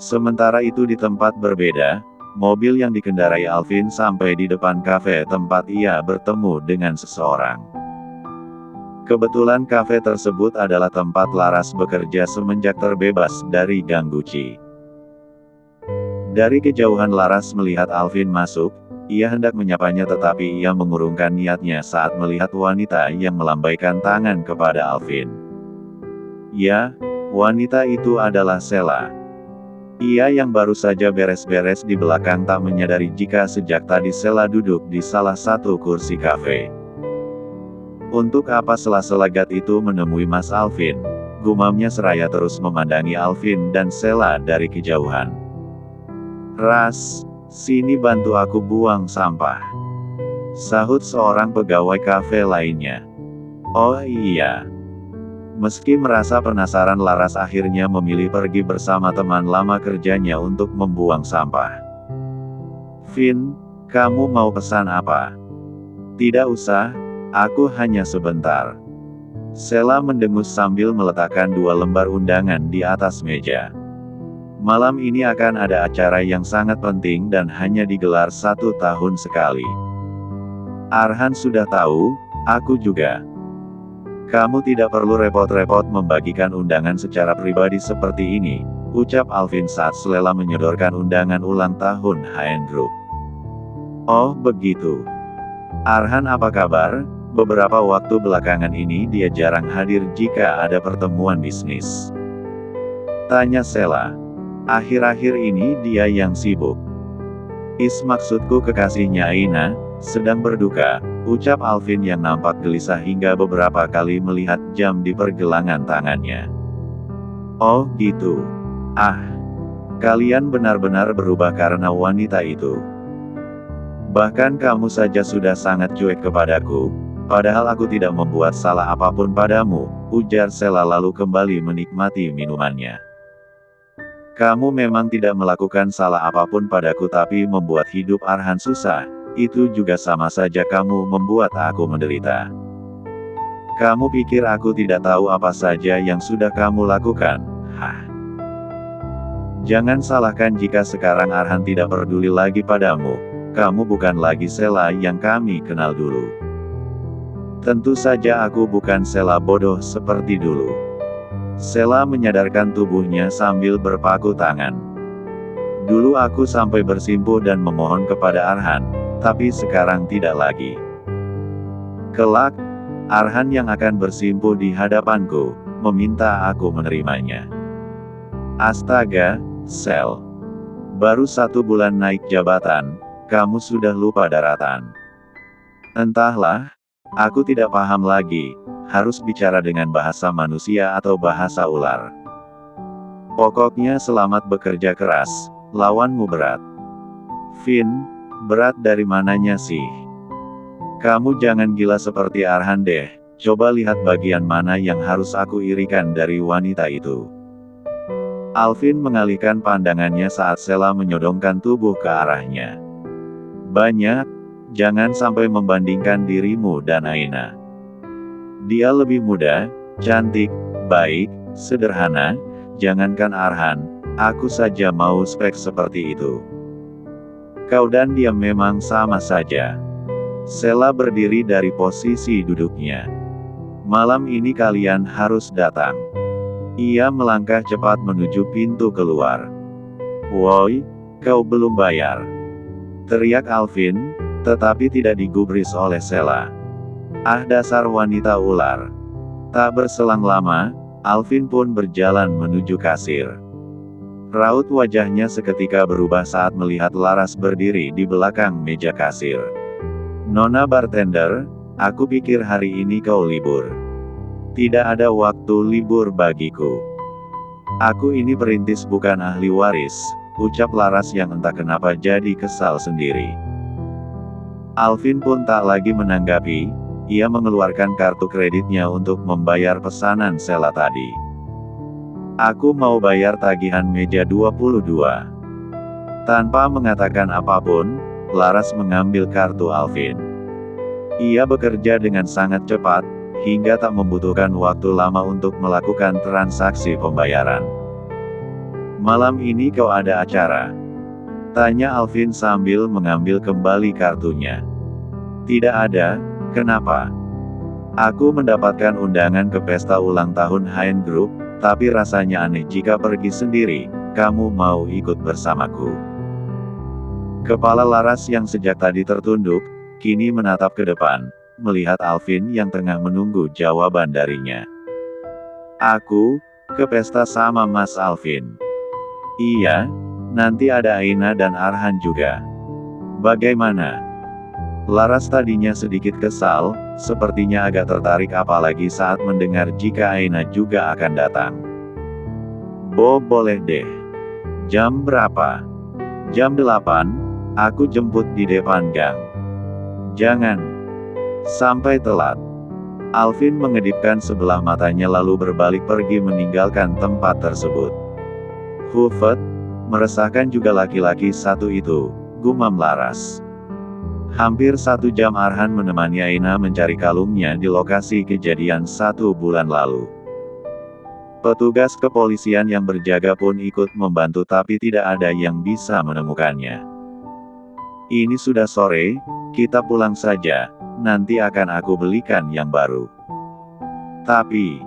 Sementara itu di tempat berbeda, mobil yang dikendarai Alvin sampai di depan kafe tempat ia bertemu dengan seseorang. Kebetulan kafe tersebut adalah tempat Laras bekerja semenjak terbebas dari gang Gucci. Dari kejauhan Laras melihat Alvin masuk, ia hendak menyapanya tetapi ia mengurungkan niatnya saat melihat wanita yang melambaikan tangan kepada Alvin. Ya, wanita itu adalah Sheila. Ia yang baru saja beres-beres di belakang tak menyadari jika sejak tadi Sheila duduk di salah satu kursi kafe. Untuk apa sela-selagat itu menemui Mas Alvin? Gumamnya seraya terus memandangi Alvin dan Sheila dari kejauhan. "Ras, sini bantu aku buang sampah," sahut seorang pegawai kafe lainnya. "Oh iya." Meski merasa penasaran, Laras akhirnya memilih pergi bersama teman lama kerjanya untuk membuang sampah. "Vin, kamu mau pesan apa?" "Tidak usah, aku hanya sebentar." Sheila mendengus sambil meletakkan 2 lembar undangan di atas meja. Malam ini akan ada acara yang sangat penting dan hanya digelar 1 tahun sekali. "Arhan sudah tahu, aku juga." "Kamu tidak perlu repot-repot membagikan undangan secara pribadi seperti ini," ucap Alvin saat Sheila menyodorkan undangan ulang tahun HN Group. "Oh, begitu. Arhan apa kabar? Beberapa waktu belakangan ini dia jarang hadir jika ada pertemuan bisnis," tanya Sheila. "Akhir-akhir ini dia yang sibuk." Maksudku kekasihnya Aina sedang berduka," ucap Alvin yang nampak gelisah hingga beberapa kali melihat jam di pergelangan tangannya. "Oh gitu. Ah, kalian benar-benar berubah karena wanita itu. Bahkan kamu saja sudah sangat cuek kepadaku, padahal aku tidak membuat salah apapun padamu," ujar Sheila lalu kembali menikmati minumannya. "Kamu memang tidak melakukan salah apapun padaku tapi membuat hidup Arhan susah. Itu juga sama saja kamu membuat aku menderita. Kamu pikir aku tidak tahu apa saja yang sudah kamu lakukan? Hah? Jangan salahkan jika sekarang Arhan tidak peduli lagi padamu. Kamu bukan lagi Sheila yang kami kenal dulu. Tentu saja aku bukan Sheila bodoh seperti dulu." Sheila menyadarkan tubuhnya sambil berpaku tangan. "Dulu aku sampai bersimpuh dan memohon kepada Arhan, tapi sekarang tidak lagi. Kelak, Arhan yang akan bersimpuh di hadapanku, meminta aku menerimanya." "Astaga, Shel. Baru 1 bulan naik jabatan, kamu sudah lupa daratan." "Entahlah, aku tidak paham lagi, harus bicara dengan bahasa manusia atau bahasa ular. Pokoknya selamat bekerja keras, lawanmu berat." "Vin, berat dari mananya sih? Kamu jangan gila seperti Arhan deh, coba lihat bagian mana yang harus aku irikan dari wanita itu." Alvin mengalihkan pandangannya saat Sheila menyodongkan tubuh ke arahnya. "Banyak, jangan sampai membandingkan dirimu dan Aina. Dia lebih muda, cantik, baik, sederhana, jangankan Arhan, aku saja mau spek seperti itu. Kau dan dia memang sama saja." Sheila berdiri dari posisi duduknya. "Malam ini kalian harus datang." Ia melangkah cepat menuju pintu keluar. "Woi, kau belum bayar!" teriak Alvin, tetapi tidak digubris oleh Sheila. "Ah, dasar wanita ular." Tak berselang lama, Alvin pun berjalan menuju kasir. Raut wajahnya seketika berubah saat melihat Laras berdiri di belakang meja kasir. "Nona bartender, aku pikir hari ini kau libur." "Tidak ada waktu libur bagiku. Aku ini perintis bukan ahli waris," ucap Laras yang entah kenapa jadi kesal sendiri. Alvin pun tak lagi menanggapi, ia mengeluarkan kartu kreditnya untuk membayar pesanan Sheila tadi. "Aku mau bayar tagihan meja 22. Tanpa mengatakan apapun, Laras mengambil kartu Alvin. Ia bekerja dengan sangat cepat, hingga tak membutuhkan waktu lama untuk melakukan transaksi pembayaran. Malam ini kau ada acara? Tanya Alvin sambil mengambil kembali kartunya. Tidak ada, kenapa? Aku mendapatkan undangan ke pesta ulang tahun Haen Group, tapi rasanya aneh jika pergi sendiri. Kamu mau ikut bersamaku? Kepala Laras yang sejak tadi tertunduk, kini menatap ke depan, melihat Alvin yang tengah menunggu jawaban darinya. Aku, ke pesta sama Mas Alvin. Iya, nanti ada Aina dan Arhan juga. Bagaimana? Laras tadinya sedikit kesal, sepertinya agak tertarik apalagi saat mendengar jika Aina juga akan datang. Boleh deh. Jam berapa? Jam 8, aku jemput di depan gang. Jangan sampai telat. Alvin mengedipkan sebelah matanya lalu berbalik pergi meninggalkan tempat tersebut. Hufet, meresahkan juga laki-laki satu itu, gumam Laras. Hampir 1 jam Arhan menemani Aina mencari kalungnya di lokasi kejadian 1 bulan lalu. Petugas kepolisian yang berjaga pun ikut membantu tapi tidak ada yang bisa menemukannya. Ini sudah sore, kita pulang saja, nanti akan aku belikan yang baru. Tapi,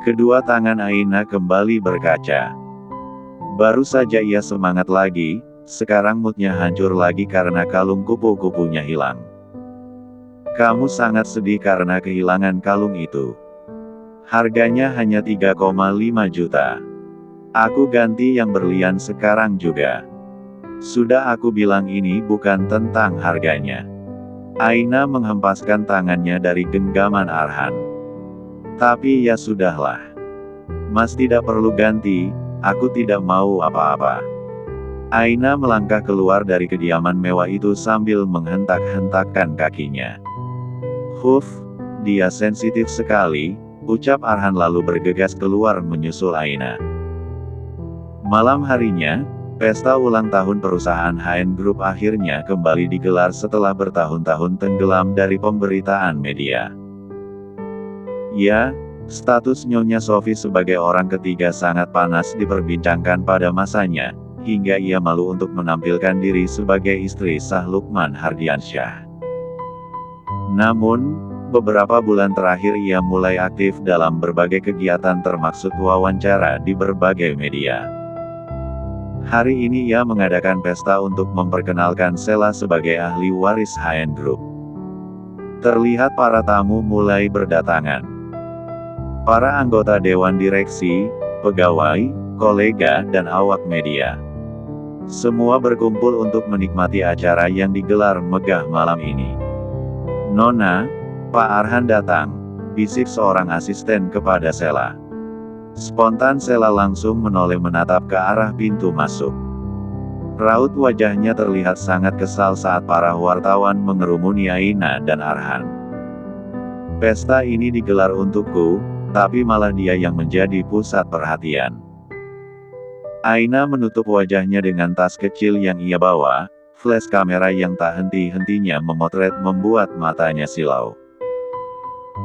kedua tangan Aina kembali berkaca. Baru saja ia semangat lagi, sekarang moodnya hancur lagi karena kalung kupu-kupunya hilang. Kamu sangat sedih karena kehilangan kalung itu. Harganya hanya 3,5 juta. Aku ganti yang berlian sekarang juga. Sudah aku bilang ini bukan tentang harganya. Aina menghempaskan tangannya dari genggaman Arhan. Tapi ya sudahlah. Mas tidak perlu ganti, aku tidak mau apa-apa. Aina melangkah keluar dari kediaman mewah itu sambil menghentak-hentakkan kakinya. Huf, dia sensitif sekali, ucap Arhan lalu bergegas keluar menyusul Aina. Malam harinya, pesta ulang tahun perusahaan Haen Group akhirnya kembali digelar setelah bertahun-tahun tenggelam dari pemberitaan media. Ya, status Nyonya Sophie sebagai orang ketiga sangat panas diperbincangkan pada masanya, hingga ia malu untuk menampilkan diri sebagai istri sah Lukman Hardiansyah. Namun, beberapa bulan terakhir ia mulai aktif dalam berbagai kegiatan termasuk wawancara di berbagai media. Hari ini ia mengadakan pesta untuk memperkenalkan Sheila sebagai ahli waris Haen Group. Terlihat para tamu mulai berdatangan. Para anggota dewan direksi, pegawai, kolega, dan awak media. Semua berkumpul untuk menikmati acara yang digelar megah malam ini. Nona, Pak Arhan datang, bisik seorang asisten kepada Sheila. Spontan Sheila langsung menoleh menatap ke arah pintu masuk. Raut wajahnya terlihat sangat kesal saat para wartawan mengerumuni Aina dan Arhan. Pesta ini digelar untukku, tapi malah dia yang menjadi pusat perhatian. Aina menutup wajahnya dengan tas kecil yang ia bawa, flash kamera yang tak henti-hentinya memotret membuat matanya silau.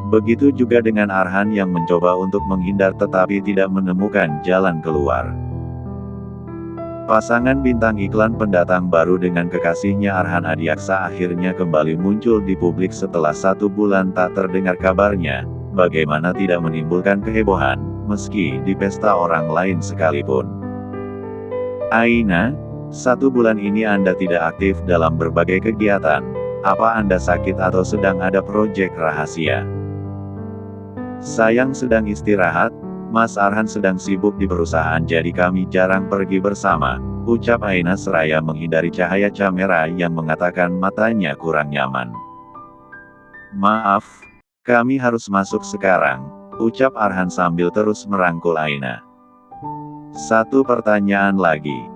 Begitu juga dengan Arhan yang mencoba untuk menghindar tetapi tidak menemukan jalan keluar. Pasangan bintang iklan pendatang baru dengan kekasihnya Arhan Adiaksa akhirnya kembali muncul di publik setelah 1 bulan tak terdengar kabarnya, bagaimana tidak menimbulkan kehebohan, meski di pesta orang lain sekalipun. Aina, 1 bulan ini Anda tidak aktif dalam berbagai kegiatan, apa Anda sakit atau sedang ada proyek rahasia? Sayang sedang istirahat, Mas Arhan sedang sibuk di perusahaan jadi kami jarang pergi bersama, ucap Aina seraya menghindari cahaya kamera yang mengatakan matanya kurang nyaman. Maaf, kami harus masuk sekarang, ucap Arhan sambil terus merangkul Aina. 1 pertanyaan lagi.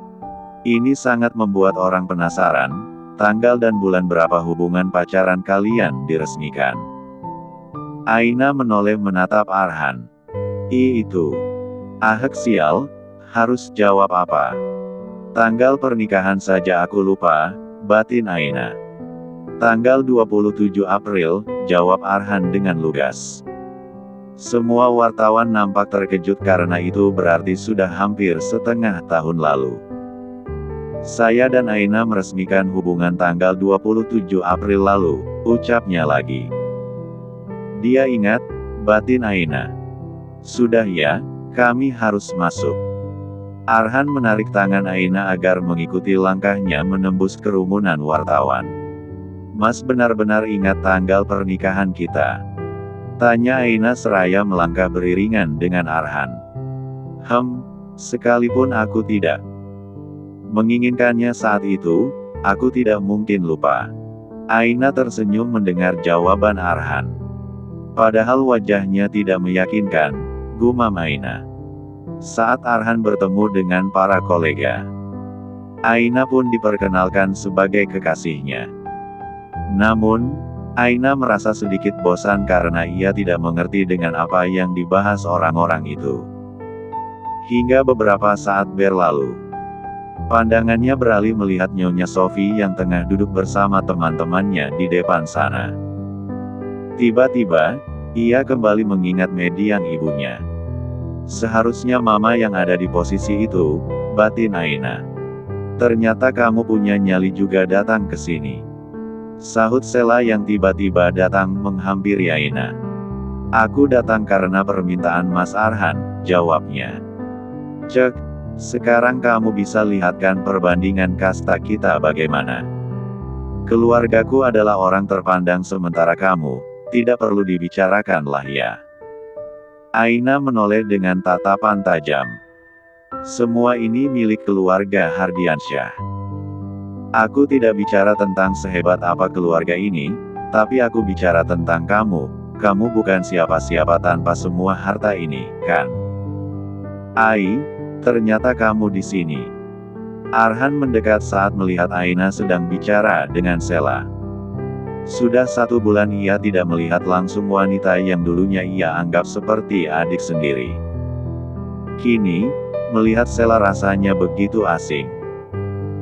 Ini sangat membuat orang penasaran, tanggal dan bulan berapa hubungan pacaran kalian diresmikan? Aina menoleh menatap Arhan. Itu. Ahek sial, harus jawab apa? Tanggal pernikahan saja aku lupa, batin Aina. Tanggal 27 April, jawab Arhan dengan lugas. Semua wartawan nampak terkejut karena itu berarti sudah hampir setengah tahun lalu. Saya dan Aina meresmikan hubungan tanggal 27 April lalu, ucapnya lagi. Dia ingat, batin Aina. Sudah ya, kami harus masuk. Arhan menarik tangan Aina agar mengikuti langkahnya menembus kerumunan wartawan. Mas benar-benar ingat tanggal pernikahan kita? Tanya Aina seraya melangkah beriringan dengan Arhan. Sekalipun aku tidak menginginkannya saat itu, aku tidak mungkin lupa. Aina tersenyum mendengar jawaban Arhan. Padahal wajahnya tidak meyakinkan, gumam Aina. Saat Arhan bertemu dengan para kolega, Aina pun diperkenalkan sebagai kekasihnya. Namun, Aina merasa sedikit bosan karena ia tidak mengerti dengan apa yang dibahas orang-orang itu. Hingga beberapa saat berlalu, pandangannya beralih melihat Nyonya Sophie yang tengah duduk bersama teman-temannya di depan sana. Tiba-tiba, ia kembali mengingat mendiang ibunya. Seharusnya mama yang ada di posisi itu, batin Aina. Ternyata kamu punya nyali juga datang ke sini. Sahut Sela yang tiba-tiba datang menghampiri Aina. Aku datang karena permintaan Mas Arhan, jawabnya. Cek, sekarang kamu bisa lihatkan perbandingan kasta kita bagaimana. Keluargaku adalah orang terpandang sementara kamu, tidak perlu dibicarakan lah ya. Aina menoleh dengan tatapan tajam. Semua ini milik keluarga Hardiansyah. Aku tidak bicara tentang sehebat apa keluarga ini, tapi aku bicara tentang kamu. Kamu bukan siapa-siapa tanpa semua harta ini, kan? Ai, ternyata kamu di sini. Arhan mendekat saat melihat Aina sedang bicara dengan Sela. Sudah 1 bulan ia tidak melihat langsung wanita yang dulunya ia anggap seperti adik sendiri. Kini, melihat Sela rasanya begitu asing.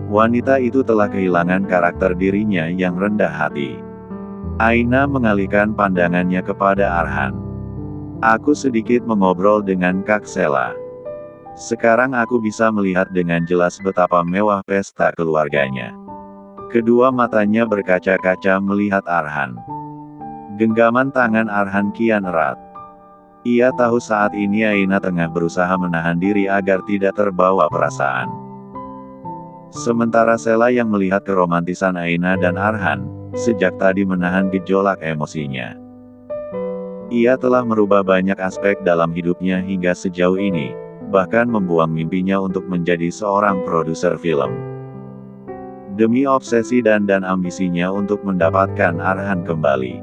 Wanita itu telah kehilangan karakter dirinya yang rendah hati. Aina mengalihkan pandangannya kepada Arhan. Aku sedikit mengobrol dengan Kak Sela. Sekarang aku bisa melihat dengan jelas betapa mewah pesta keluarganya. Kedua matanya berkaca-kaca melihat Arhan. Genggaman tangan Arhan kian erat. Ia tahu saat ini Aina tengah berusaha menahan diri agar tidak terbawa perasaan. Sementara Sela yang melihat keromantisan Aina dan Arhan, sejak tadi menahan gejolak emosinya. Ia telah merubah banyak aspek dalam hidupnya hingga sejauh ini, bahkan membuang mimpinya untuk menjadi seorang produser film. Demi obsesi dan ambisinya untuk mendapatkan Arhan kembali.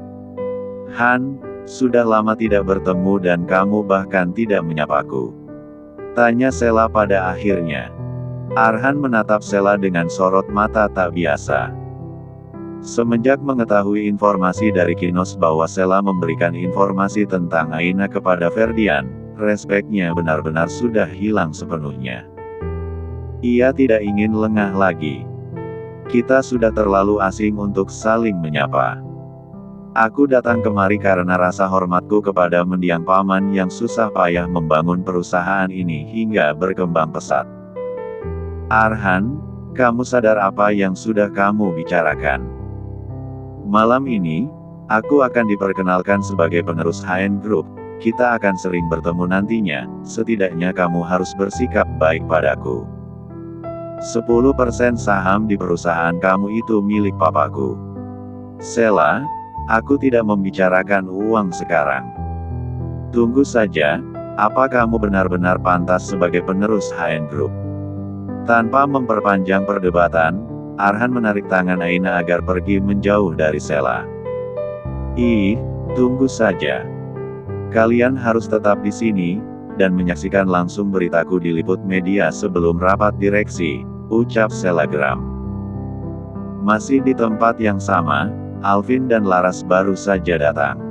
Han, sudah lama tidak bertemu dan kamu bahkan tidak menyapaku. Tanya Sela pada akhirnya. Arhan menatap Sela dengan sorot mata tak biasa. Semenjak mengetahui informasi dari Kinos bahwa Sela memberikan informasi tentang Aina kepada Ferdian, respeknya benar-benar sudah hilang sepenuhnya. Ia tidak ingin lengah lagi. Kita sudah terlalu asing untuk saling menyapa. Aku datang kemari karena rasa hormatku kepada mendiang paman yang susah payah membangun perusahaan ini hingga berkembang pesat. Arhan, kamu sadar apa yang sudah kamu bicarakan? Malam ini, aku akan diperkenalkan sebagai penerus HN Group. Kita akan sering bertemu nantinya, setidaknya kamu harus bersikap baik padaku. 10% saham di perusahaan kamu itu milik papaku. Sela, aku tidak membicarakan uang sekarang. Tunggu saja, apa kamu benar-benar pantas sebagai penerus HN Group? Tanpa memperpanjang perdebatan, Arhan menarik tangan Aina agar pergi menjauh dari Sela. Tunggu saja. Kalian harus tetap di sini, dan menyaksikan langsung beritaku diliput media sebelum rapat direksi, ucap Sela geram. Masih di tempat yang sama, Alvin dan Laras baru saja datang.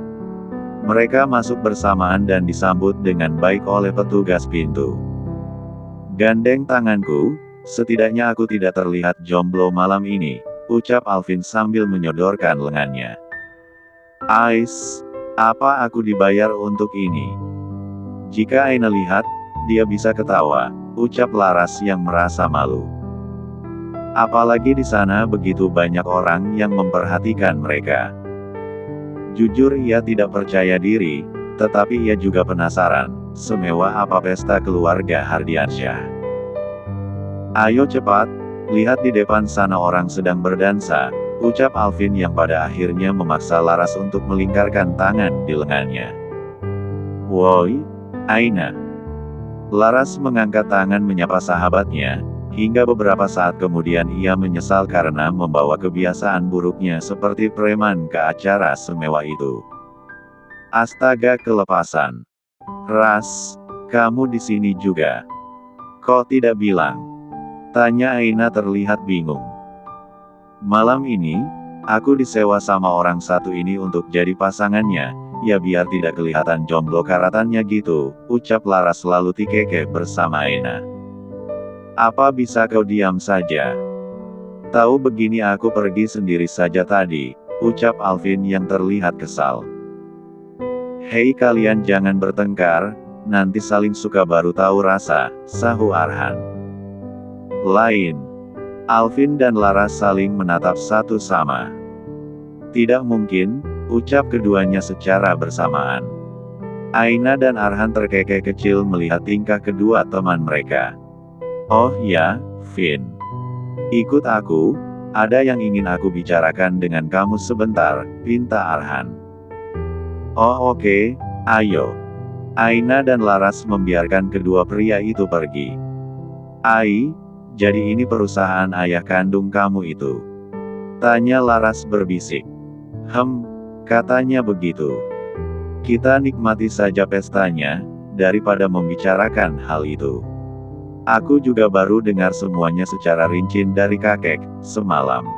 Mereka masuk bersamaan dan disambut dengan baik oleh petugas pintu. Gandeng tanganku, setidaknya aku tidak terlihat jomblo malam ini, ucap Alvin sambil menyodorkan lengannya. Apa aku dibayar untuk ini? Jika Aina lihat, dia bisa ketawa, ucap Laras yang merasa malu. Apalagi di sana begitu banyak orang yang memperhatikan mereka. Jujur ia tidak percaya diri, tetapi ia juga penasaran, semewah apa pesta keluarga Hardiansyah. Ayo cepat, lihat di depan sana orang sedang berdansa, ucap Alvin yang pada akhirnya memaksa Laras untuk melingkarkan tangan di lengannya. Woi, Aina. Laras mengangkat tangan menyapa sahabatnya, hingga beberapa saat kemudian ia menyesal karena membawa kebiasaan buruknya seperti preman ke acara semewah itu. Astaga kelepasan. Ras, kamu di sini juga. Kok tidak bilang? Tanya Aina terlihat bingung. Malam ini, aku disewa sama orang satu ini untuk jadi pasangannya, ya biar tidak kelihatan jomblo karatannya gitu, ucap Laras lalu tikeke bersama Aina. Apa bisa kau diam saja? Tahu begini aku pergi sendiri saja tadi, ucap Alvin yang terlihat kesal. Hei kalian jangan bertengkar, nanti saling suka baru tahu rasa, sahut Arhan. Lain. Alvin dan Laras saling menatap satu sama. Tidak mungkin, ucap keduanya secara bersamaan. Aina dan Arhan terkekeh kecil melihat tingkah kedua teman mereka. Oh ya, Vin. Ikut aku, ada yang ingin aku bicarakan dengan kamu sebentar, pinta Arhan. Oh oke, ayo. Aina dan Laras membiarkan kedua pria itu pergi. Ai, jadi ini perusahaan ayah kandung kamu itu? Tanya Laras berbisik. Katanya begitu. Kita nikmati saja pestanya, daripada membicarakan hal itu. Aku juga baru dengar semuanya secara rinci dari kakek, semalam.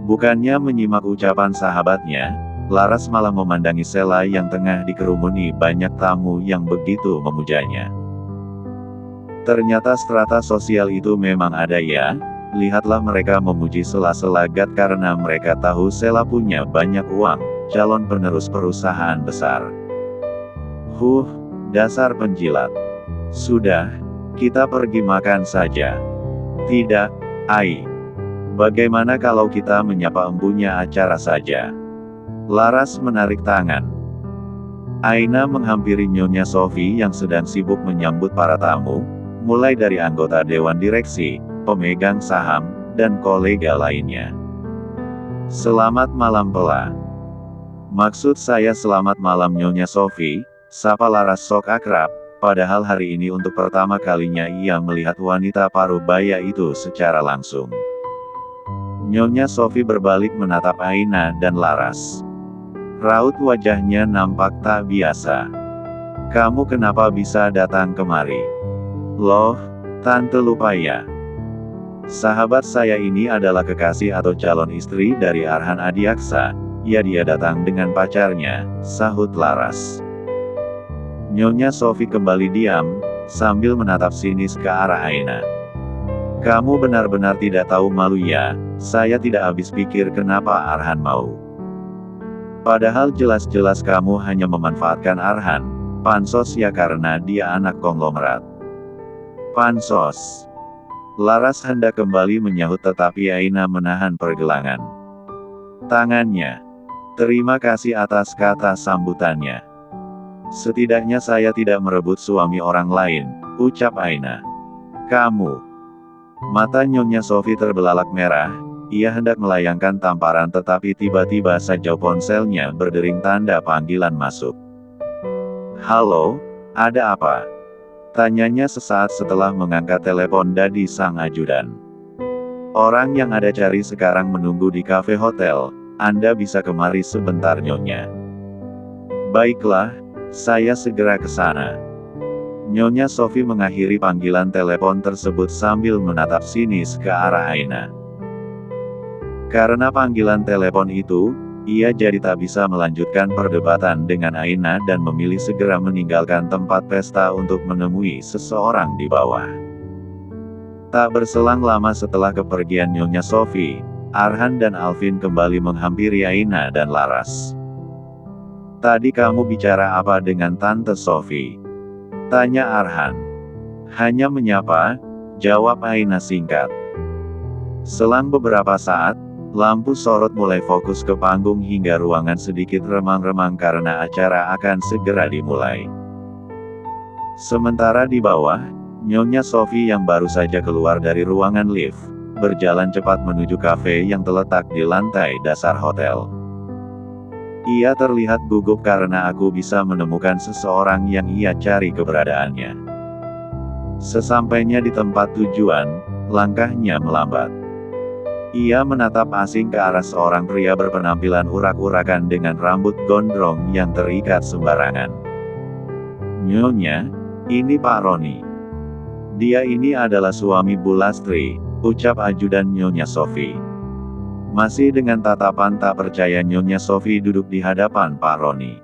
Bukannya menyimak ucapan sahabatnya, Laras malah memandangi Sela yang tengah dikerumuni banyak tamu yang begitu memujanya. Ternyata strata sosial itu memang ada ya, lihatlah mereka memuji Sela gat karena mereka tahu Sela punya banyak uang, calon penerus perusahaan besar. Dasar penjilat. Sudah, kita pergi makan saja. Tidak, Ai. Bagaimana kalau kita menyapa empunya acara saja? Laras menarik tangan. Aina menghampiri Nyonya Sophie yang sedang sibuk menyambut para tamu, mulai dari anggota dewan direksi, pemegang saham, dan kolega lainnya. Selamat malam Pela. Maksud saya selamat malam Nyonya Sophie, sapa Laras sok akrab, padahal hari ini untuk pertama kalinya ia melihat wanita parubaya itu secara langsung. Nyonya Sophie berbalik menatap Aina dan Laras. Raut wajahnya nampak tak biasa. Kamu kenapa bisa datang kemari? Loh, Tante lupa ya. Sahabat saya ini adalah kekasih atau calon istri dari Arhan Adiaksa, ya dia datang dengan pacarnya, sahut Laras. Nyonya Sophie kembali diam, sambil menatap sinis ke arah Aina. Kamu benar-benar tidak tahu malu ya, saya tidak habis pikir kenapa Arhan mau. Padahal jelas-jelas kamu hanya memanfaatkan Arhan, pansos ya karena dia anak konglomerat. Pansos. Laras hendak kembali menyahut tetapi Aina menahan pergelangan tangannya. Terima kasih atas kata sambutannya. Setidaknya saya tidak merebut suami orang lain, ucap Aina. Kamu. Mata Nyonya Sophie terbelalak merah. Ia hendak melayangkan tamparan tetapi tiba-tiba saja ponselnya berdering tanda panggilan masuk. Halo, ada apa? Tanyanya sesaat setelah mengangkat telepon dari sang ajudan. Orang yang ada cari sekarang menunggu di kafe hotel, Anda bisa kemari sebentar Nyonya. Baiklah, saya segera ke sana. Nyonya Sophie mengakhiri panggilan telepon tersebut sambil menatap sinis ke arah Aina. Karena panggilan telepon itu, ia jadi tak bisa melanjutkan perdebatan dengan Aina dan memilih segera meninggalkan tempat pesta untuk menemui seseorang di bawah. Tak berselang lama setelah kepergian Nyonya Sophie, Arhan dan Alvin kembali menghampiri Aina dan Laras. Tadi kamu bicara apa dengan Tante Sophie? Tanya Arhan. Hanya menyapa, jawab Aina singkat. Selang beberapa saat, lampu sorot mulai fokus ke panggung hingga ruangan sedikit remang-remang karena acara akan segera dimulai. Sementara di bawah, Nyonya Sophie yang baru saja keluar dari ruangan lift, berjalan cepat menuju kafe yang terletak di lantai dasar hotel. Ia terlihat gugup karena aku bisa menemukan seseorang yang ia cari keberadaannya. Sesampainya di tempat tujuan, langkahnya melambat. Ia menatap asing ke arah seorang pria berpenampilan urak-urakan dengan rambut gondrong yang terikat sembarangan. Nyonya, ini Pak Roni. Dia ini adalah suami Bu Lastri, ucap ajudan Nyonya Sophie. Masih dengan tatapan tak percaya Nyonya Sophie duduk di hadapan Pak Roni.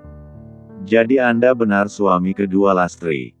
Jadi Anda benar suami kedua Lastri.